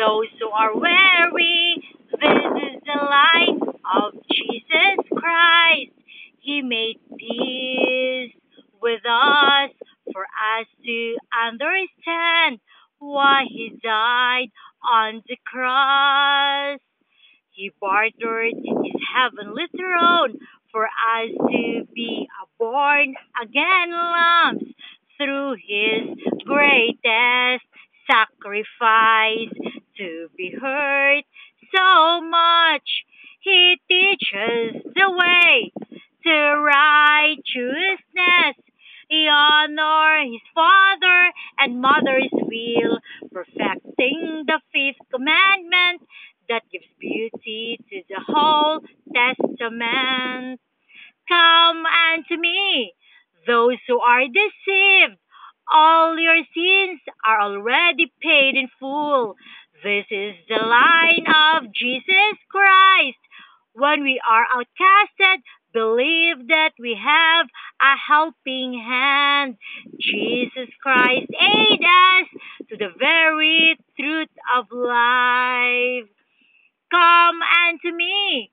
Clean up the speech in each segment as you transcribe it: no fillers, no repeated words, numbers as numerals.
those who are weary. This is the light of Jesus Christ. He made peace with us for us to understand why He died on the cross. He bartered His heavenly throne for us to be born again lambs through His greatest sacrifice to be hurt so much. He teaches the way to righteousness. He honor his father and mother's will, perfecting the fifth commandment that gives beauty to the whole testament. Come unto me, those who are deceived. All your sins are already paid in full. This is the line of Jesus Christ. When we are outcasted, believe that we have a helping hand. Jesus Christ aid us to the very truth of life. Come unto me,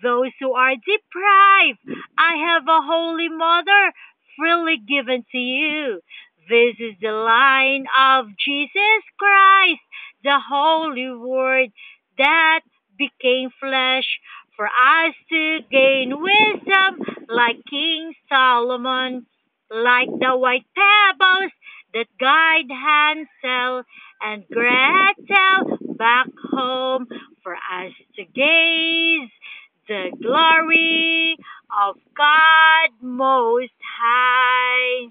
those who are deprived. I have a holy mother freely given to you. This is the line of Jesus Christ, the Holy Word that became flesh for us to gain wisdom like King Solomon, like the white pebbles that guide Hansel and Gretel back home for us to gaze the glory of God Most High.